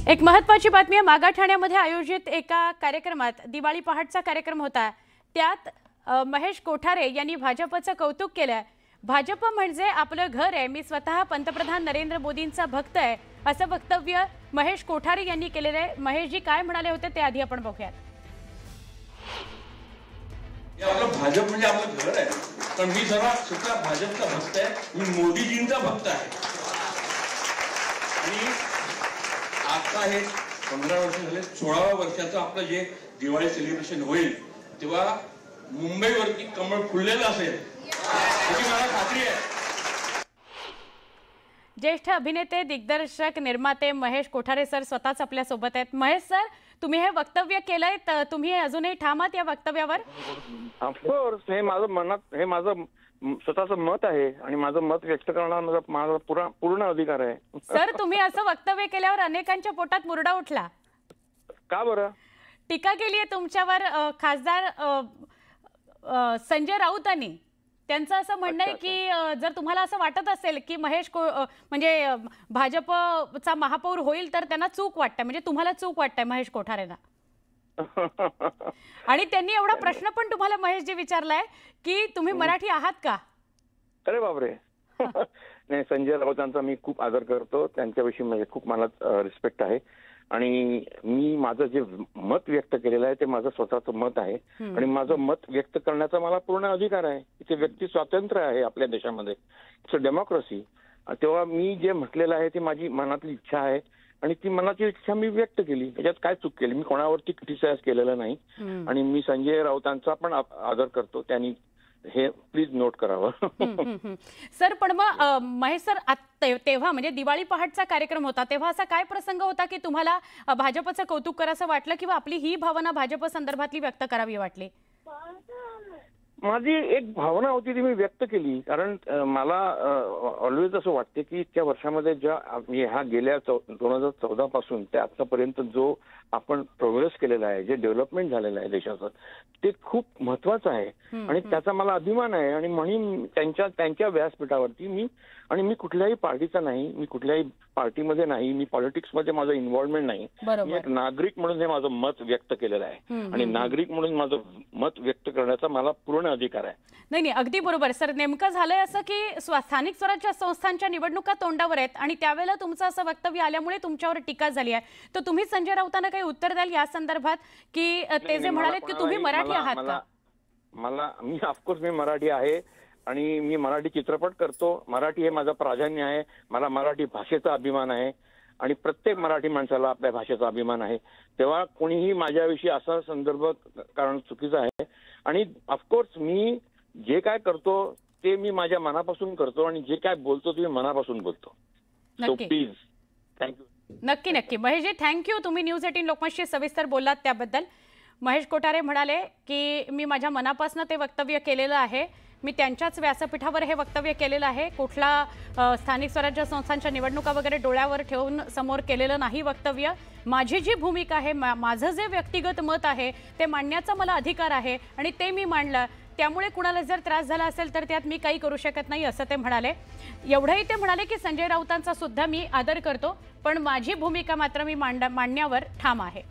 एक महत्त्वाची बातमी आहे। मागाठाण्यामध्ये आयोजित एका कार्यक्रमात दिवाळी पहाटचा कार्यक्रम होता। त्यात महेश कोठारे यांनी भाजपचं कौतुक केलं। भाजप म्हणजे आपलं घर आहे, मी स्वतः पंतप्रधान नरेंद्र मोदींचा भक्त आहे असं वक्तव्य महेश कोठारे यांनी केलेलं आहे। महेशजी काय म्हणाले होते ते आधी आपण बघूयात। आपलं भाजप म्हणजे आपलं घर आहे, पण मी जरा सुद्धा भाजपचा भक्त आहे, मी मोदीजींचा भक्त आहे। आणि आता हे 15 वर्ष झाले, 16व्या वर्षाचं आपलं जे दिवाळी सेलिब्रेशन होईल तेव्हा मुंबईवरती कमळ फुललेलं असेल याची मला खात्री आहे। ज्येष्ठ अभिनेते, दिग्दर्शक, निर्माते महेश कोठारे सर स्वतःच आपल्या सोबत आहेत। महेश सर, तुम्ही हे वक्तव्य केलंय तर तुम्ही अजूनही ठामात या वक्तव्यावर? ऑफकोर्स, हे माझं मनात, हे माझं स्वतःचं मत आहे आणि माझं मत व्यक्त करण्याचा माझा पूर्ण अधिकार आहे। सर, तुम्ही असं वक्तव्य केल्यावर अनेकांच्या पोटात मुरडा उठला। का बरं? टीका केली आहे तुमच्यावर खासदार संजय राऊतांनी। त्यांचं असं म्हणणं आहे की जर तुम्हाला असं वाटत असेल की महेश म्हणजे भाजपचा महापौर होईल तर त्यांना चूक वाटते, म्हणजे तुम्हाला चूक वाटते महेश कोठारेंना। आणि त्यांनी एवढा प्रश्न पण तुम्हाला महेशजी विचारलाय की तुम्ही मराठी आहात का? अरे बापरे। नाही, संजय राऊतांचा मी खूप आदर करतो, त्यांच्याविषयी म्हणजे खूप मला रिस्पेक्ट आहे आणि मी माझं जे मत व्यक्त केलेलं आहे ते माझं स्वतःचं मत आहे आणि माझं मत व्यक्त करण्याचा मला पूर्ण अधिकार आहे। इथे व्यक्ती स्वातंत्र्य आहे आपल्या देशामध्ये, इट्स अ डेमोक्रेसी। तेव्हा मी जे म्हटलेलं आहे ती माझी मनातली इच्छा आहे आणि ती मनाची इच्छा मी व्यक्त केली। याच्यात काय चूक केली? मी कोणावरती क्रिटिसाइज केलेलं नाही आणि मी संजय राऊतांचा पण आदर करतो, त्यांनी हे प्लीज नोट करावं। सर, पण मग महेश सर, तेव्हा म्हणजे दिवाळी पहाटचा कार्यक्रम होता तेव्हा असा काय प्रसंग होता की तुम्हाला भाजपचं कौतुक करायचं वाटलं किंवा आपली ही भावना भाजप संदर्भातली व्यक्त करावी वाटली? माझी एक भावना होती ती मी व्यक्त केली, कारण मला ऑलवेज असं वाटते की इतक्या वर्षामध्ये ज्या ह्या गेल्या 2014 पासून ते आतापर्यंत जो आपण प्रोग्रेस केलेला आहे, जे डेव्हलपमेंट झालेलं आहे देशाचं, ते खूप महत्वाचं आहे आणि त्याचा मला अभिमान आहे। आणि म्हणून त्यांच्या व्यासपीठावरती मी कुठल्याही पार्टीचा नाही, मी कुठल्याही पार्टीमध्ये नाही, मी पॉलिटिक्समध्ये माझं इन्व्हॉल्वमेंट नाही, मी एक नागरिक म्हणून हे माझं मत व्यक्त केलेलं आहे आणि नागरिक म्हणून माझं मत व्यक्त करण्याचा मला पूर्ण अधिकार आहे। नाही, अगदी बरोबर सर। नेमकं झालंय असं की स्थानिक स्वराज्य संस्थांच्या निवडणुका तोंडावर आहेत आणि त्यावेळेला तुमचं असं वक्तव्य आल्यामुळे तुमच्यावर टीका झाली आहे। तर तुम्ही संजय राऊतांना काही उत्तर द्याल या संदर्भात की ते जे म्हणाले की तुम्ही मराठी आहात का? मी ऑफकोर्स मी मराठी आहे आणि मी मराठी चित्रपट करतो, मराठी हे माझं प्राधान्य आहे, मला मराठी भाषेचा अभिमान आहे आणि प्रत्येक मराठी माणसाला आपल्या भाषेचा अभिमान आहे। तेव्हा कोणीही माझ्याविषयी असा संदर्भ कारण चुकीचा आहे आणि ऑफकोर्स मी जे काय करतो ते मी माझ्या मनापासून करतो आणि जे काय बोलतो ते मी मनापासून बोलतो। So please, thank you. नक्की महेशजी, थँक्यू। तुम्ही न्यूज 18 लोकमतशी सविस्तर बोललात त्याबद्दल। महेश कोठारे म्हणाले की मी माझ्या मनापासून ते वक्तव्य केलेलं आहे, मी त्यांच्याच व्यासपीठावर हे वक्तव्य केलेलं आहे, कुठला स्थानिक स्वराज्य संस्थांच्या निवडणुका वगैरे डोळ्यावर ठेवून समोर केलेलं नाही वक्तव्य। माझी जी भूमिका आहे, माझं जे व्यक्तिगत मत आहे ते मांडण्याचा मला अधिकार आहे आणि ते मी मांडलं, त्यामुळे कुणाला जर त्रास झाला असेल तर त्यात मी काही करू शकत नाही असं ते म्हणाले। एवढंही ते म्हणाले की संजय राऊतांचा सुद्धा मी आदर करतो, पण माझी भूमिका मात्र मी मांडण्यावर ठाम आहे।